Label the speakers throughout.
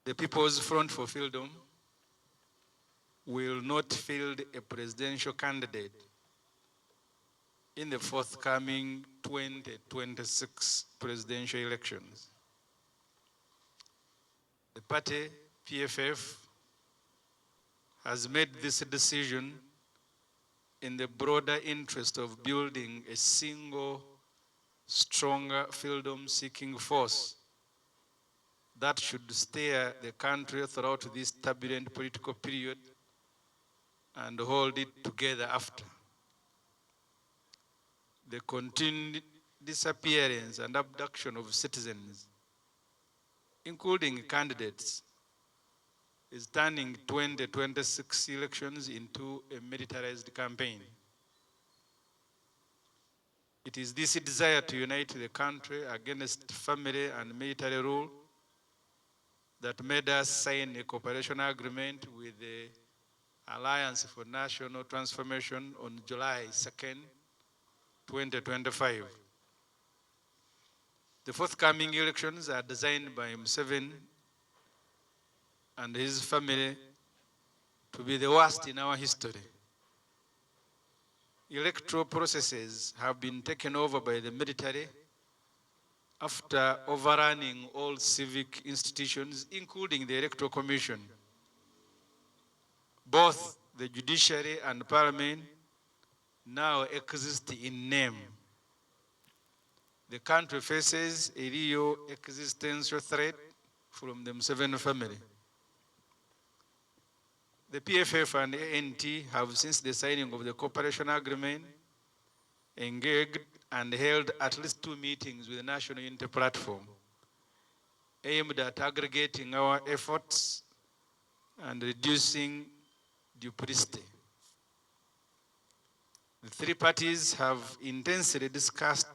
Speaker 1: the People's Front for Freedom will not field a presidential candidate in the forthcoming 2026 presidential elections. The party, PFF, has made this decision in the broader interest of building a single, stronger freedom-seeking force that should steer the country throughout this turbulent political period and hold it together after. The continued disappearance and abduction of citizens, including candidates, is turning 2026 elections into a militarized campaign. It is this desire to unite the country against family and military rule that made us sign a cooperation agreement with the Alliance for National Transformation on July 2nd, 2025. The forthcoming elections are designed by M7 and his family to be the worst in our history. Electoral processes have been taken over by the military after overrunning all civic institutions, including the Electoral Commission. Both the judiciary and parliament now exist in name. The country faces a real existential threat from the M7 family. The PFF and ANT have, since the signing of the cooperation agreement, engaged and held at least 2 meetings with the National Unity Platform, aimed at aggregating our efforts and reducing duplicity. The 3 parties have intensely discussed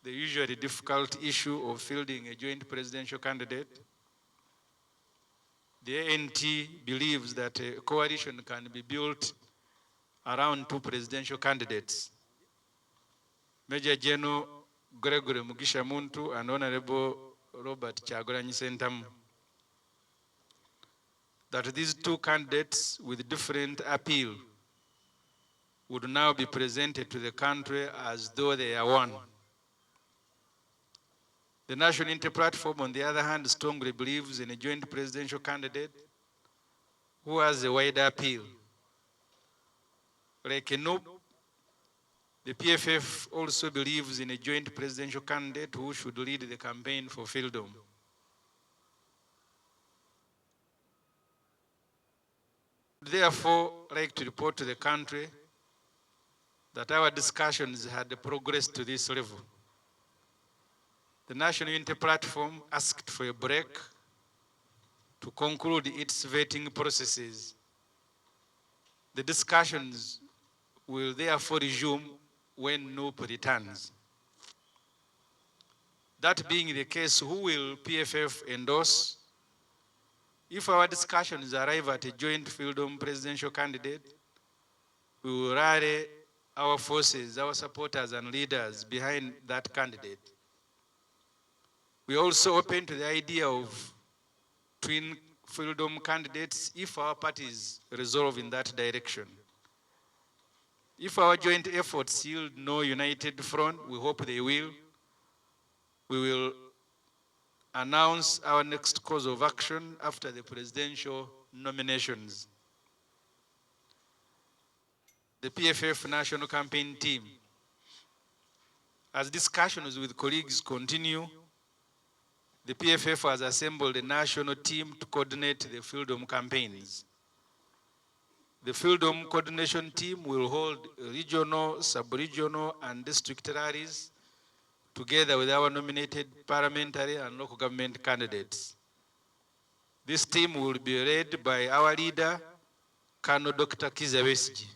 Speaker 1: the usually difficult issue of fielding a joint presidential candidate. The ANT believes that a coalition can be built around 2 presidential candidates, Major General Gregory Mugisha Muntu and Honorable Robert Kyagulanyi Ssentamu. That these 2 candidates with different appeal would now be presented to the country as though they are one. The National Unity Platform, on the other hand, strongly believes in a joint presidential candidate who has a wider appeal. Like NUP, the PFF also believes in a joint presidential candidate who should lead the campaign for freedom. Therefore, I'd like to report to the country that our discussions had progressed to this level. The National Unity Platform asked for a break to conclude its vetting processes. The discussions will therefore resume when NUP returns. That being the case, who will PFF endorse? If our discussions arrive at a joint freedom presidential candidate, we will rally our forces, our supporters and leaders behind that candidate. We are also open to the idea of twin freedom candidates if our parties resolve in that direction. If our joint efforts yield no united front, we hope they will, we will announce our next course of action after the presidential nominations. The PFF National Campaign Team, as discussions with colleagues continue, the PFF has assembled a national team to coordinate the freedom campaigns. The freedom coordination team will hold regional, sub-regional, and district rallies together with our nominated parliamentary and local government candidates. This team will be led by our leader, Colonel Dr. Kizza Besigye.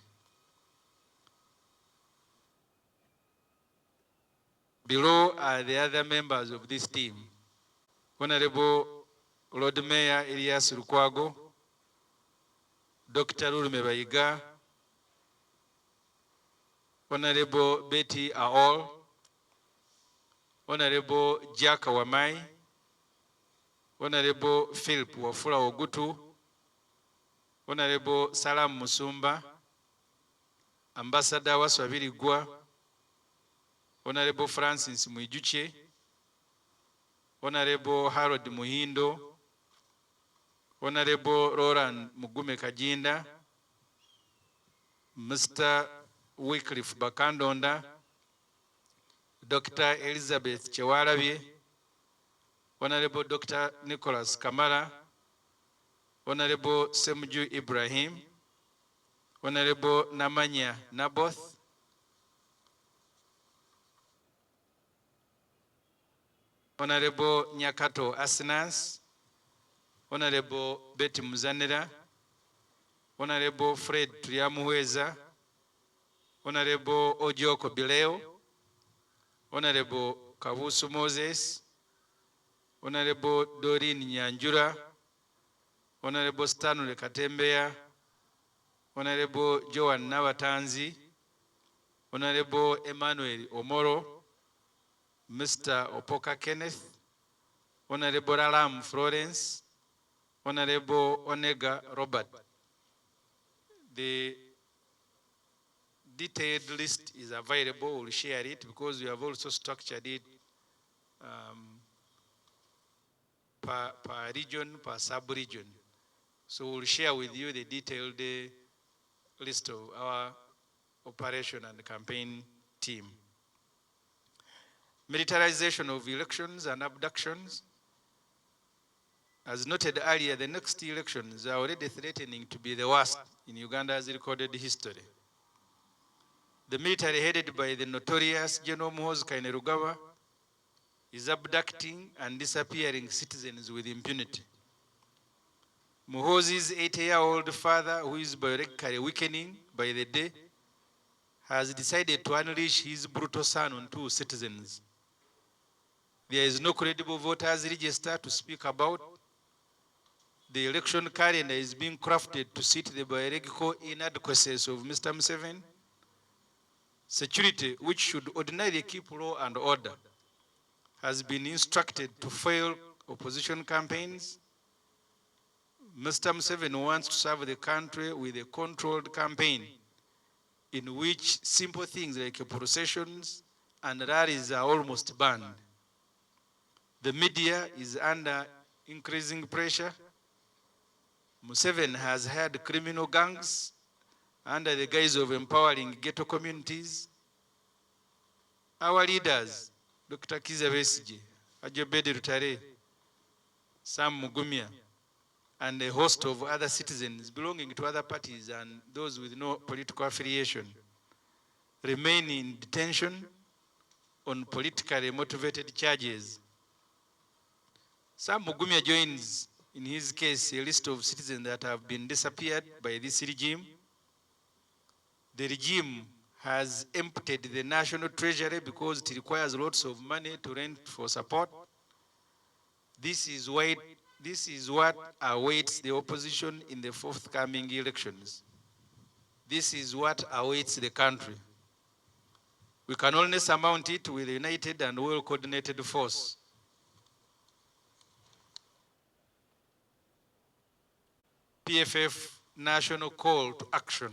Speaker 1: Below are the other members of this team: Honorable Lord Mayor Elias Lukwago, Dr. Lurume Bayiga, Honorable Betty Aol, Honorable Jack Wamai, Honorable Philip Wafula Ogutu, Honorable Salam Musumba, Ambassador Waswabirigwa, Honorable Francis Mwijuche, Honorable Harold Muhindo, Honorable Roland Mugume Kajinda, Mr. Wycliffe Bakandonda, Dr. Elizabeth Chewalabi, Honorable Dr. Nicholas Kamara, Honorable Ssemujju Ibrahim, Honorable Namanya Naboth, Honorable Nyakato Asinas, Honorable Betty Muzanira, Honorable Fred Tuyamuweza, Honorable Ojoko Bileo, Honorable Kabusu Moses, Honorable Doreen Nyanjura, Honorable Stanley Katembeya, Honorable Joan Nabatanzi, Honorable Emmanuel Omoro, Mr. Opoka Kenneth, Honorable Alam Florence, Honorable Onega Robert. The detailed list is available. We'll share it because we have also structured it per region, per sub-region. So we'll share with you the detailed list of our operation and campaign team. Militarization of elections and abductions. As noted earlier, the next elections are already threatening to be the worst in Uganda's recorded history. The military headed by the notorious General Muhoozi Kainerugaba is abducting and disappearing citizens with impunity. Muhoozi's 80-year-old father, who is biologically weakening by the day, has decided to unleash his brutal son on two citizens. There is no credible voters register to speak about. The election calendar is being crafted to suit the biological inadequacies of Mr. M7. Security, which should ordinarily keep law and order, has been instructed to fail opposition campaigns. Mr. M7 wants to serve the country with a controlled campaign in which simple things like processions and rallies are almost banned. The media is under increasing pressure. Museveni has had criminal gangs under the guise of empowering ghetto communities. Our leaders, Dr. Kizza Besigye, Ajobedi Rutare, Sam Mugumya, and a host of other citizens belonging to other parties and those with no political affiliation, remain in detention on politically motivated charges. Sam Mugumya joins, in his case, a list of citizens that have been disappeared by this regime. The regime has emptied the national treasury because it requires lots of money to rent for support. This is what awaits the opposition in the forthcoming elections. This is what awaits the country. We can only surmount it with a united and well-coordinated force. PFF National Call to Action.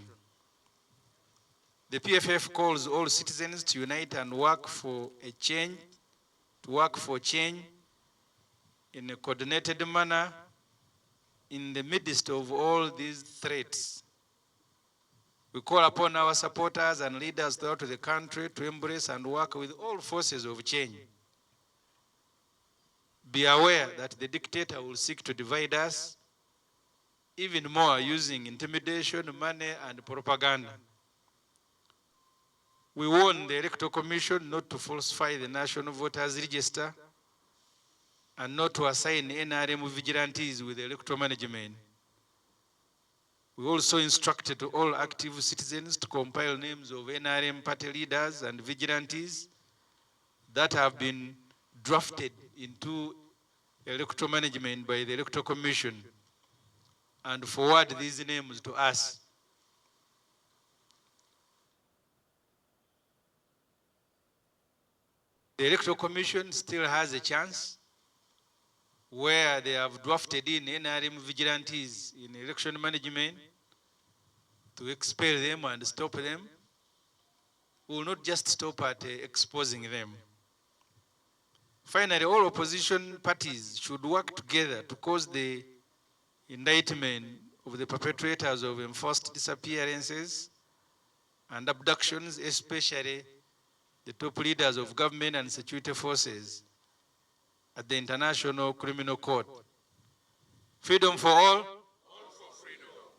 Speaker 1: The PFF calls all citizens to unite and work for change in a coordinated manner in the midst of all these threats. We call upon our supporters and leaders throughout the country to embrace and work with all forces of change. Be aware that the dictator will seek to divide us, even more using intimidation, money, and propaganda. We warn the Electoral Commission not to falsify the National Voters Register and not to assign NRM vigilantes with the electoral management. We also instructed all active citizens to compile names of NRM party leaders and vigilantes that have been drafted into electoral management by the Electoral Commission and forward these names to us. The Electoral Commission still has a chance where they have drafted in NRM vigilantes in election management to expel them and stop them. We will not just stop at exposing them. Finally, all opposition parties should work together to cause the indictment of the perpetrators of enforced disappearances and abductions, especially the top leaders of government and security forces at the International Criminal Court. Freedom for all.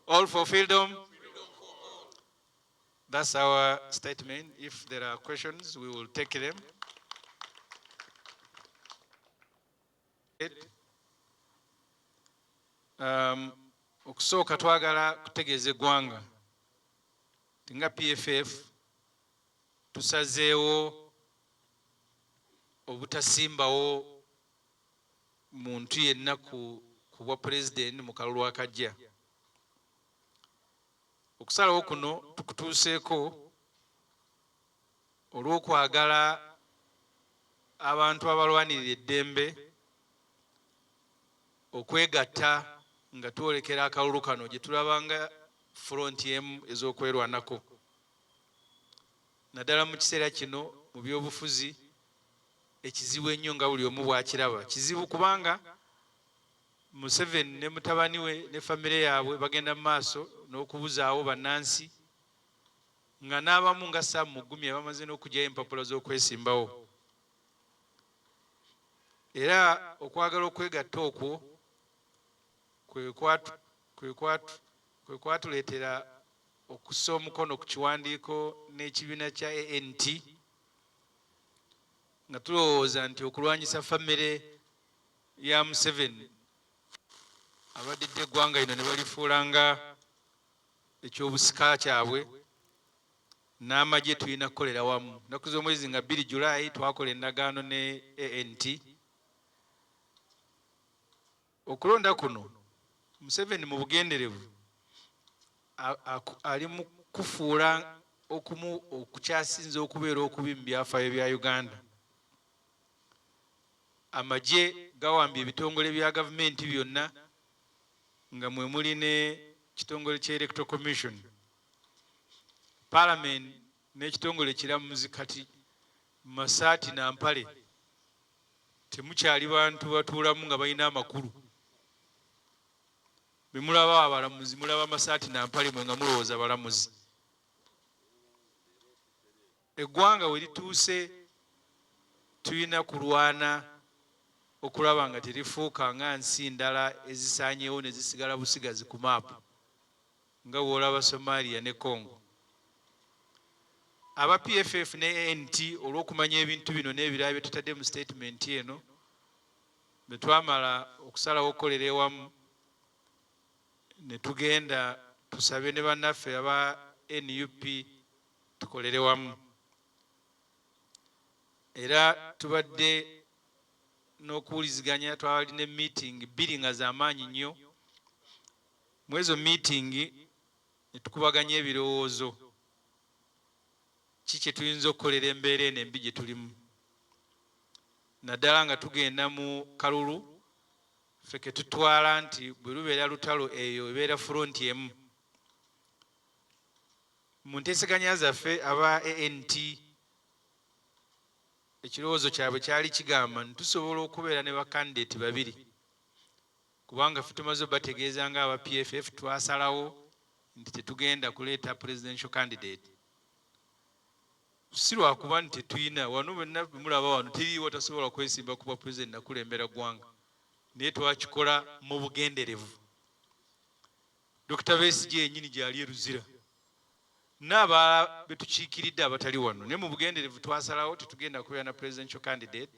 Speaker 1: All for freedom. That's our statement. If there are questions, we will take them. Okusooka twagala kutegeeza eggwanga nga PFF tusazeewo obutasimbawo muntu yenna ku bwa president mu kalulu akajja. Okusalawo kuno tukutuuseeko olw'okwagala abantu abalwanirira eddembe okwegatta nga twolekera akalulu kano gye tulabanga front emu ez'okwerwanako. Naddala mu kiseera kino mu byobufuzi ekizibu ennyo nga buli omu bw'akiraba. Kizibu kubanga Museveni ne mutabani we ne famire yaabwe bagenda mu maaso n'okubuzaawo bannansi nga n'abamu nga Sam Mugumi abamaze n'okugyayo empapula z'okwesimbawo. Era okwagala okwegatta okwo kwe kwatuleetera okussa omukono ku kiwandiiko n'ekibiina kya ANT nga tulowooza nti okulwanyisa famire ya Museveni abadidde eggwanga lino ne balifuula nga ekyobusika kyabwe n'amagye tulina kukolera wamu. Ennaku z'omwezi nga 2 Julayi twakola endagaano ne ANT. Okulonda kuno Museveni mu bugenderevu ali mu kufuula okumu okukyasinza okubeera okubi mu byafaayo bya Uganda. Amagye gawambye ebitongole bya gavumenti byonna nga mwe muli n'ekitongole ky'Electoral Commission, Parliament n'ekitongole kiramuzi. Kati masaati na mpale temukyali bantu batuulamu nga balina amakulu. Bwe mulaba abalamuzi mulaba masaati na mpale mwe nga mulowooza balamuzi. Eggwanga we lituuse tulina kulwana okulaba nga terifuuka nga nsi ndala ezisaanyeewo ne zisigala busigazi ku maapu nga bw'olaba Somalia ne Congo. Aba PFF ne ANT olw'okumanya ebintu bino n'ebirala bye tutadde mu statement eno, bwe twamala okusalawo okukolera ewamu ne tugenda tusabe ne bannaffe aba NUP tukolere wamu. Era tubadde n'okuwuliziganya, twali ne meeting 2 nga z'amaanyi nnyo. Mu ezo meeting ne tukubaganya ebirowoozo ki kye tuyinza okukolera embeera eno embi gye tulimu. Naddala nga tugenda mu kalulu ffe ke tutwala nti bwe lubeera lutalo eyo ebeera front emu. Mu nteeseganya zaffe aba ANT ekirowoozo kyabwe kyali kigamba nti tusobola okubeera ne bakandidate 2 kubanga ffe tumaze bategeeza nga aba PFF twasalawo nti tetugenda kuleeta presidential candidate. Si lwakuba nti tetuyina wano bwenna mulaba wano teriiwo tasobola kwesimba kuba president nakulembera ggwanga, naye twakikola mu bugenderevu. Dr. Besigye yennyini gyali eruzira n'abalala betukiikiridde abatali wano, naye mu bugenderevu twasalawo tetugenda kubeera na presidential candidate.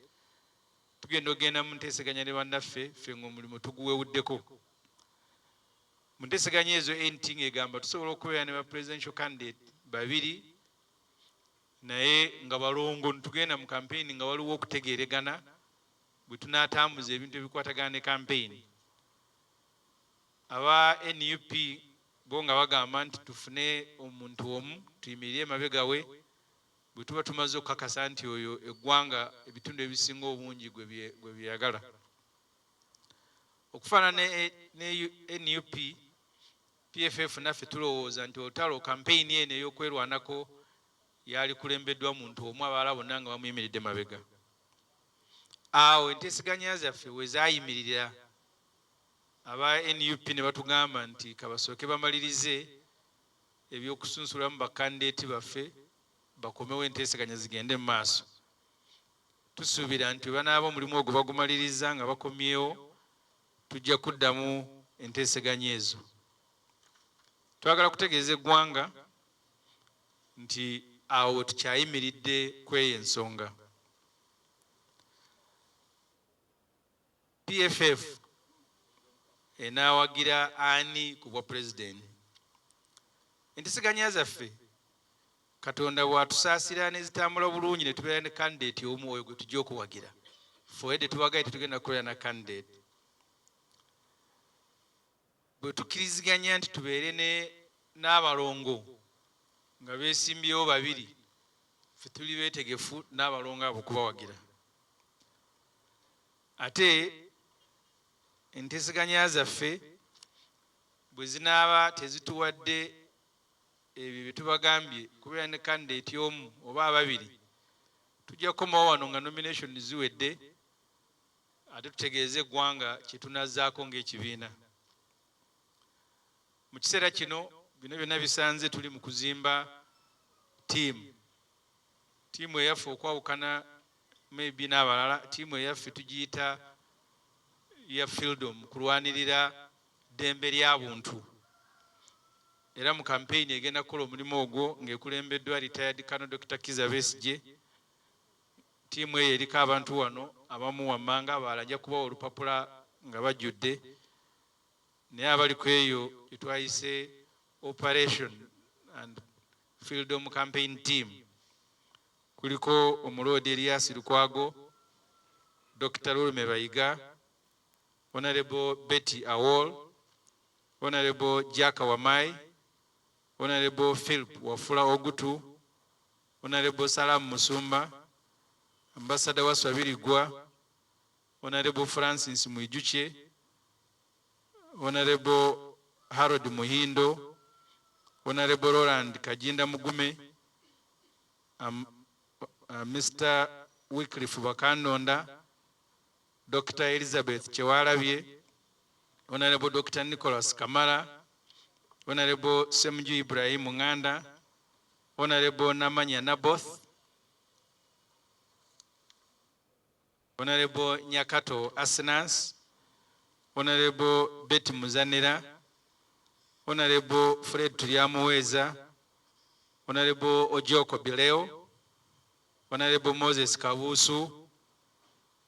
Speaker 1: Tugenda ogenda mu nteeseganya ne bannaffe ffe ng'omulimu tuguwewuddeko. Mu nteeseganya ezo ANT ng'egamba tusobola okubeera ne ba presidential candidate 2 naye nga balongo. Tugenda mu campaign nga waliwo okutegeeregana bwe tunaatambuza ebintu ebikwatagana ne campaign. Aba NUP bo nga bagamba nti tufune omuntu omu tuyimirire emabega we bwe tuba tumaze okukakasa nti oyo eggwanga ebitundu ebisinga obungi gwe byagala. okufaanana ne NUP PFF naffe tulowooza nti olutalo kampeyini eno ey'okwerwanako yali kulembeddwa muntu omu, abalala bonna nga bamuyimiridde mabega. Awo enteeseganya zaffe we zaayimirira, aba NUP ne batugamba nti kabasooke bamalirize ebyokusunsulamu bakandideeti baffe bakomewo enteeseganya zigende mu maaso. Tusuubira nti banaaba omulimu ogwo bagumaliriza nga bakomyewo, tujja kuddamu enteeseganya ezo. Twagala kutegeeza eggwanga nti awo tukyayimiridde kweyo ensonga. PFF enaawagira ani ku bwa pulezidenti. Enteeseganya zaffe Katonda bw'atusaasira ne zitambula bulungi ne tubeera ne kandideeti omu oyo gwe tujja okuwagira. Ffe tetuwagaye tetugenda kubeera na kandideeti. Bwe tukkiriziganya nti tubeere n'abalongo nga beesimbyewo babiri, ffe tuli beetegefu n'abalongo abo kubawagira. Ate enteeseganya zaffe bwe zinaaba tezituwadde ebyo bye tubagambye kubeera ne kandideeti omu oba ababiri, tujja kukomawo wano nga nomination ziwedde, ate tutegeeze eggwanga kye tunazzaako ng'ekibiina. Mu kiseera kino bino byonna bisanze tuli mu kuzimba tiimu eyaffe okwawukana maybe n'abalala. Tiimu eyaffe tugiyita ya freedom, kulwanirira ddembe ly'abuntu. Era mu kampeyini egenda kukola omulimu ogwo ng'ekulembeddwa retired Colonel Dr. Kizza Besigye. Tiimu eyo eriko abantu wano abamu wammanga, abalala ajja kubawa olupapula nga bajjudde. Naye abali ku eyo etwayise Operation and Freedom Campaign Team kuliko Omuloodi Elias Lukwago, Dr. Lulume Bayiga, Honorable Betty Awol, Honorable Jack Wamai, Honorable Philip Wafula Ogutu, Honorable Salam Musumba, Ambassador Waswabirigwa, Honorable Francis Mwijuche, Honorable Harold Muhindo, Honorable Roland Kajinda Mugume, Mr. Wycliffe Bakandonda, Dr. Elizabeth Chewalabye, Honorable Dr. Nicholas Kamara, Honorable Ssemujju Ibrahim Nganda, Honorable Namanya Naboth, Honorable Nyakato Asinas, Honorable Betty Muzanira, Honorable Fred Tuliamuweza, Honorable Ojoko Bileo, Honorable Moses Kabusu,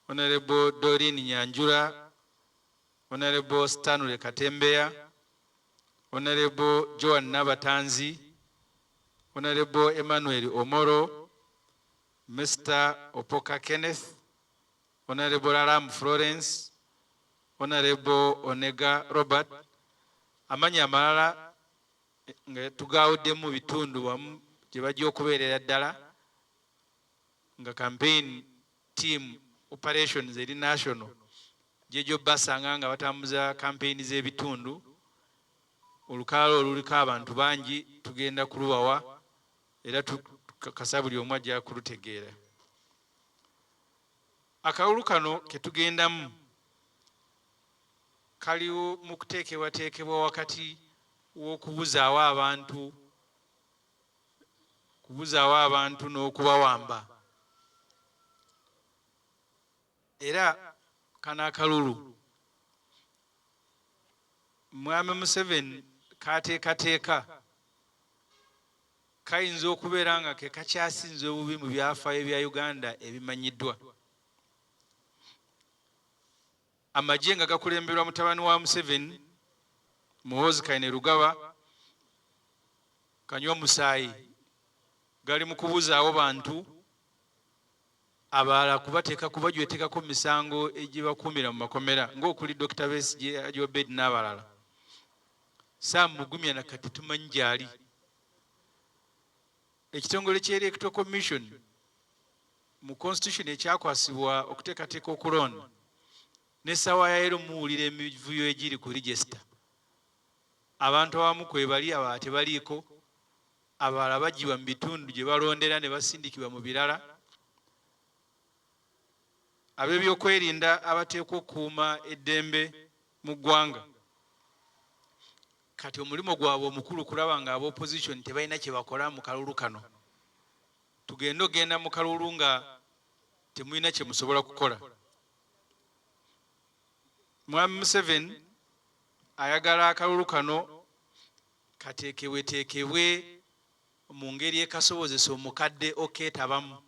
Speaker 1: Honorable Doreen Nyanjura, Honorable Stanley Katembeya, Honorable Joan Nabatanzi, Honorable Emmanuel Omoro, Mr. Opoka Kenneth, Honorable Aram Florence, Honorable Onega Robert. Amanya amalala nga tugawuddemu bitundu wamu gye bajja okubeerera ddala nga campaign team operations eri national gyejo basanga nga batambuza campaign z'ebitundu. Olukalala oluliko abantu bangi tugenda kuluwawa era tukakasa buli omu ajja kulutegeera. Akalulu kano ke tugendamu kaliwo mu kuteekebwateekebwa wakati w'okubuzaawo abantu n'okubawamba. Era kano akalulu Mwami M7 kateekateeka kayinza okubeera nga ke kakyasinze obubi mu byafaayo bya Uganda ebimanyiddwa. Amagye nga gakulemberwa mutabani wa M7 Muhoozi Kainerugaba kanywa musaayi gali mu kubuzaawo bantu abalala kubateeka kubajwetekako misango egibakuumira mu makomera ng'okuli Dr. Besigye, Ajwa Bed n'abalala. Sam Mugumya na kati tumanyi gyali. Ekitongole ky'Electoral Commission mu constitution ekyakwasibwa okuteekateeka okulonda n'essaawa ya leero muwulira emivuyo egiri ku register. Abantu abamu kwebali aba tebaliiko, abalala bagibwa mu bitundu gye balondera ne basindikibwa mu birala. Ab'ebyokwerinda abateekwa okukuuma eddembe mu ggwanga kati omulimu gwabwe omukulu kulaba nga ab'opposition tebalina kye bakola mu kalulu kano. Tugenda ogenda mu kalulu nga temulina kye musobola kukola. Mwami Museveni ayagala akalulu kano kateekebweteekebwe mu ngeri ekasobozesa omukadde okeetabamu.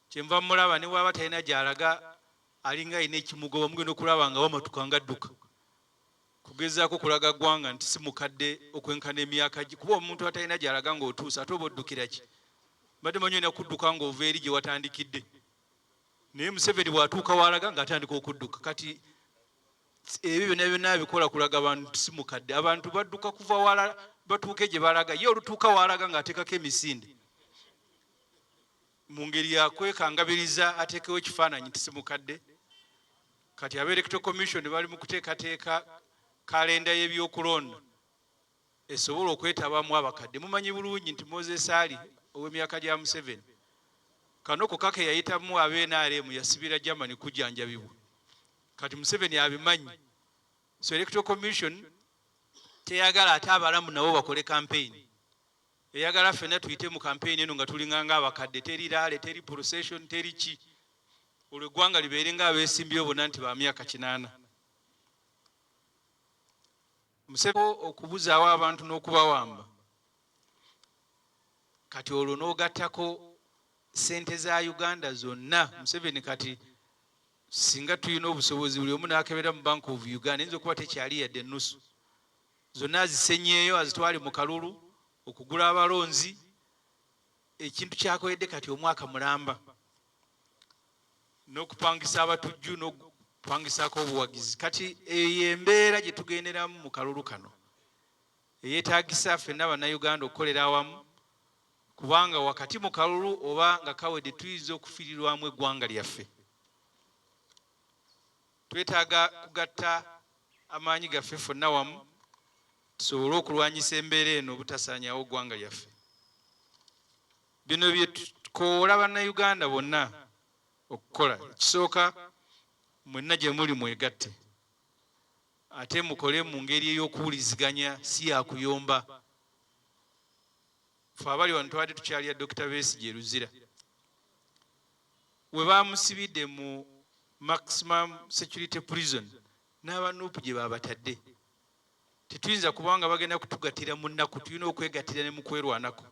Speaker 1: Kyenva mulaba ne bw'aba talina gy'alaga alinga alina ekimugoba mugenda okulaba nga wamatuka nga adduka. Kugezaako kulaga ggwanga nti si mukadde okwenkana emyaka gye, kuba omuntu atalina gy'alaga ng'otuusa ate oba oddukira ki? Mbadde manyi olina kudduka ng'ova eri gye watandikidde. Naye Museveni bw'atuuka w'alaga ng'atandika okudduka. Kati ebyo byonna byonna abikola kulaga abantu si mukadde. Abantu badduka kuva wala batuuke gye balaga. Ye olutuuka w'alaga ng'ateekako emisinde mu ngeri yakwekangabiriza ateekewo ekifaananyi nti si mukadde. Kati aba Electoral Commission bali mu kuteekateeka kalenda y'ebyokulonda esobola okwetabamu abakadde. Mumanyi bulungi nti Moses Ali ow'emyaka gya Museveni Kanoko kake yayitamu NRM yasibira Germany kujjanjabibwa. Kati Museveni abimanyi. So Electoral Commission teyagala ate abalamu nabo bakole campaign. Eyagala ffenna tuyite mu campaign eno nga tulinganga abakadde, teri laale, teri procession, teri ki. Olwo eggwanga libeere nga abeesimbyewo bonna nti ba myaka 80. Museveni okubuzaawo abantu n'okubawamba. Kati olwo n'ogattako ssente za Uganda zonna. Museveni kati singa tulina obusobozi buli omu n'akebera mu Bank of Uganda ayinza okuba tekyali yadde ennusu. Zonna azisenyeeyo azitwale mu kalulu okugula abalonzi. Ekintu kyakoledde kati omwaka mulamba n'okupangisa abatujju n'okupangisaako obuwagizi. Kati eyo embeera gye tugenderamu mu kalulu kano eyeetaagisa ffenna bannayuganda okukolera awamu, kubanga wakati mu kalulu oba nga kawedde tuyinza okufiirirwamu eggwanga lyaffe. Twetaaga kugatta amaanyi gaffe ffonna wamu tusobole okulwanyisa embeera eno obutasaanyaawo eggwanga lyaffe. Bino bye tukoola bannayuganda bonna okukola. Ekisooka, mwenna gye muli mwegatte, ate mukole mu ngeri ey'okuwuliziganya, si yakuyomba. Ffe abali wano tubadde tukyalya Dr. Besigye Luzira we baamusibidde mu maximum security prison n'abanuupu gye baabatadde. Tetuyinza kubanga bagenda kutugattira mu nnaku, tulina okwegattira ne mu kwerwanako.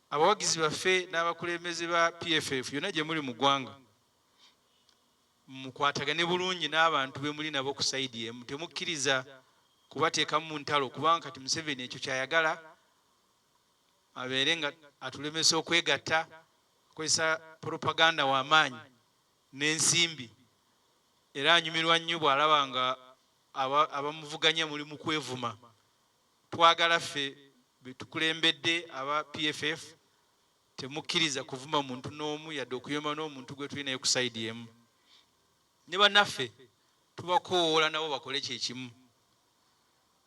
Speaker 1: Abawagizi baffe n'abakulembeze ba PFF yonna gye muli mu ggwanga, mukwatagane bulungi n'abantu be muli nabo ku sayidi emu. Temukkiriza kubateekamu mu ntalo, kubanga kati Museveni ekyo kyayagala abeere nga atulemesa okwegatta, akozesa propaganda w'amaanyi n'ensimbi. Era anyumirwa nnyo bw'alaba nga abamuvuganya muli mu kwevuma. Twagala ffe be tukulembedde aba PFF temukkiriza kuvuma muntu n'omu yadde okuyomba n'omuntu gwe tuli naye ku sayidi emu. Ne bannaffe tubakoowoola nabo bakole kye kimu.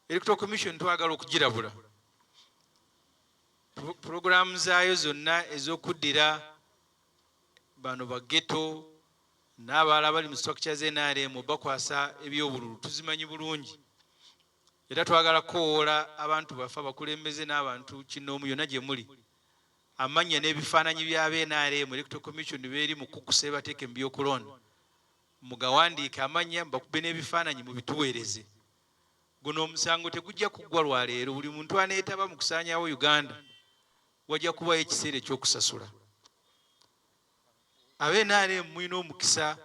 Speaker 1: Electoral Commission twagala okugirabula. Puroguramu zaayo zonna ez'okuddira bano ba ghetto n'abalala bali mu structure z'NRM bakwasa ebyobululu tuzimanyi bulungi. Era twagala kukoowoola abantu baffe abakulembeze n'abantu kinoomu yonna gye muli. Amannya n'ebifaananyi by'ab'NRM Electoral Commission beeri mu kukusa bateeke mu byokulonda. Mugawandiike amannya bakube n'ebifaananyi mu bituweereze. Guno omusango tegujja kuggwa lwa leero. Buli muntu aneetaba mu kusaanyaawo Uganda wajja kubayo ekiseera eky'okusasula. Ab'NRM mulina omukisa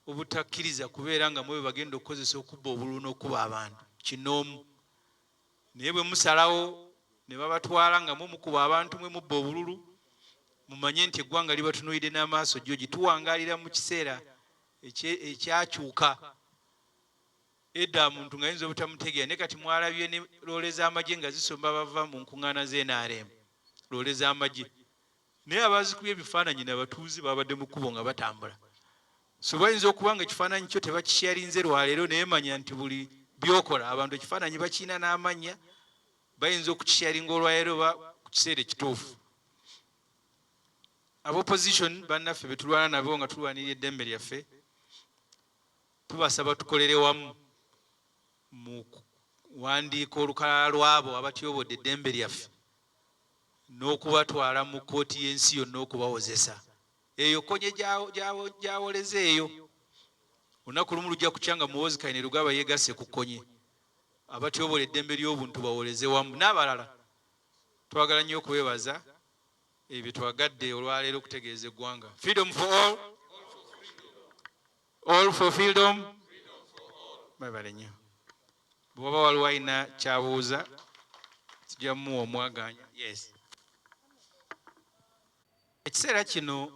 Speaker 1: obutakkiriza kubeera nga mwe bagenda okukozesa okubba obululu n'okuba abantu kinoomu. Naye bwe musalawo ne babatwala nga mukuba abantu mwe mubba obululu, mumanye nti eggwanga libatunuulidde n'amaaso gyo gituwangaalira mu kiseera ekyakyuka. Edda muntu nga yinza obutamutegeera, naye kati mwalabye ne loole z'amagye nga zisomba bava mu nkuŋŋaana z'NRM, loole z'amagye. Naye abazikubye ebifaananyi n'abatuuze babadde mu kkubo nga batambula. So bayinza okuba nga ekifaananyi kyo tebakisharinze lwaleero naye manya nti buli byokola abantu ekifaananyi bakiina n'amanya bayinza okukisharinga olwaleero ku kiseera ekituufu. Ab'opposition bannaffe be tulwana nabo nga tulwanirira eddembe lyaffe tubasaba tukolere wamu mu kuwandiika olukalala lw'abo abatyobodde eddembe lyaffe n'okubatwala mu kkooti y'ensi yonna okubawozesa. Eyo konye gyawoleze eyo. Olunaku lumu lujja kukya nga Muhoozi Kayini Lugaba yeegasse ku konye. Abatyobola eddembe ly'obuntu bawoleze wamu n'abalala. Twagala nnyo okubeebaza ebyo twagadde olwaleero okutegeeza eggwanga. Freedom for all. All for freedom. Mwebale nnyo. Bw'oba waliwo alina ky'abuuza tujja mumuwa omwagaanya. Yes. Ekiseera kino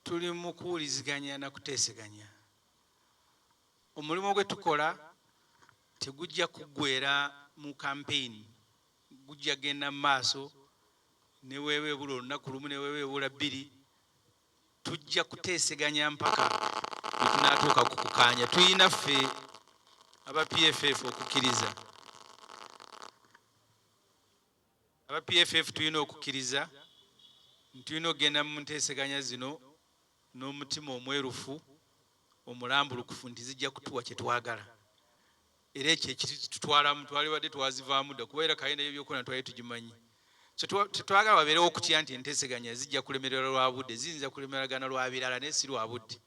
Speaker 1: tuli mu kuwuliziganya na kuteeseganya. Omulimu gwe tukola tegujja kuggweera mu campaign, gujja genda mu maaso ne weeweebula olunaku lumu ne weeweebula bbiri. Tujja kuteeseganya mpaka bwe tunaatuuka ku kukaanya. Tuyina ffe aba PFF okukkiriza. Aba PFF tulina okukkiriza tulina okugenda mu nteeseganya zino n'omutima omwerufu omulambulukufu nti zijja kutuwa kye twagala. Era ekyo ekitutwalamu twalibadde twazivaamu dda kuba era kalenda y'ebyokulonda twali tugimanyi. Tetwagala babeerewo okutya nti enteeseganya zijja kulemerera lwa budde, ziyinza kulemeragana lwa birala naye si lwa budde.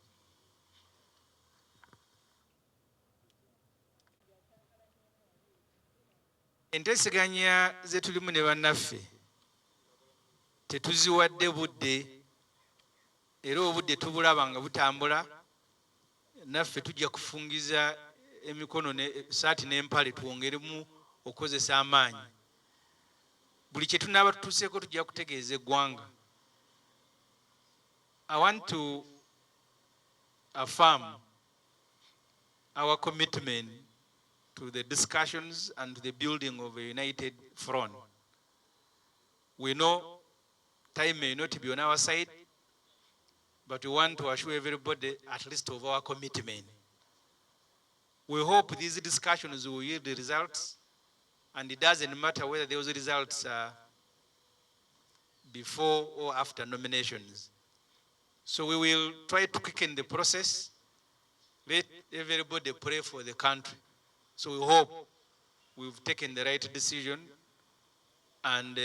Speaker 1: Enteeseganya ze tulimu ne bannaffe tetuziwadde budde era obudde tubulaba nga butambula. Naffe tujja kufungiza emikono saati n'empale twongeremu okukozesa amaanyi. Buli kye tunaaba tutuuseeko tujja kutegeeza eggwanga. I want to affirm our commitment to the discussions and to the building of a united front. We know time may not be on our side, but we want to assure everybody at least of our commitment. We hope these discussions will yield the results, and it doesn't matter whether those results are before or after nominations. So we will try to quicken the process. Let everybody pray for the country. So we hope we've taken the right decision, and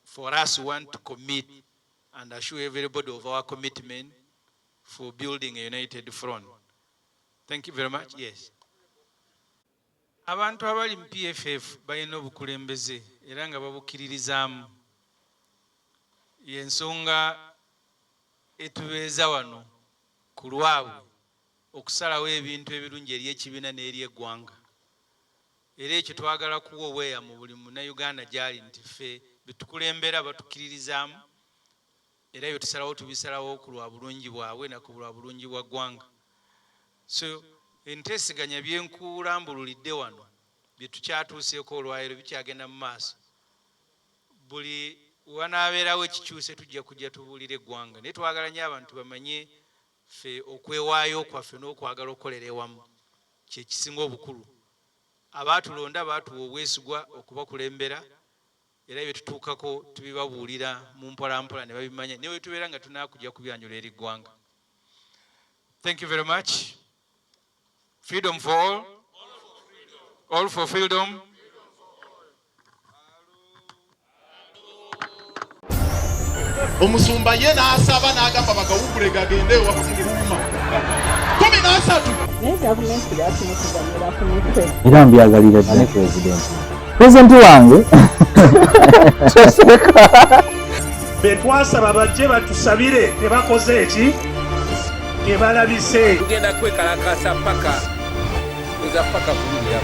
Speaker 1: for us, we want to commit and assure everybody of our commitment for building a united front. Thank you very much. Yes. Abantu abali mu PFF balina obukulembeze era nga babukkiririzaamu. Y'ensonga etubeeza wano ku lwabwe okusalawo ebintu ebirungi eri ekibiina n'eri eggwanga. Era ekyo twagala kuwa obweyamo buli munnayuganda gy'ali nti ffe betukulembera batukkiririzaamu era bye tusalawo tubisalawo ku lwa bulungi bwabwe na ku lwa bulungi bwa ggwanga. So enteeseganya byenkulambululidde wano bye tukyatuuseeko olwaleero bikyagenda mu maaso. Buli wanaabeerawo ekikyuse tujja kujja tubuulira eggwanga. Naye twagala nnyo abantu bamanye ffe okwewaayo kwaffe n'okwagala okukolera ewamu kye kisinga obukulu. Abaatulonda baatuwa obwesigwa okubakulembera era bye tutuukako tubibabuulira mu mpolampola ne babimanya ne bwe tubeera nga tunaakujja kubyanjula eri ggwanga. Thank you very much. Freedom for all. All for freedom.
Speaker 2: Omusumba ye n'asaba n'agamba bagawugule gagende wakumuluma 13
Speaker 3: gavumenti yatumukuzanira ku mitwe
Speaker 4: era mbyagalira ddala pulezidenti wange
Speaker 5: betwasaba bajje batusabire tebakoze eki tebalabise
Speaker 6: tugenda kwekalakasa paka eza paka kulya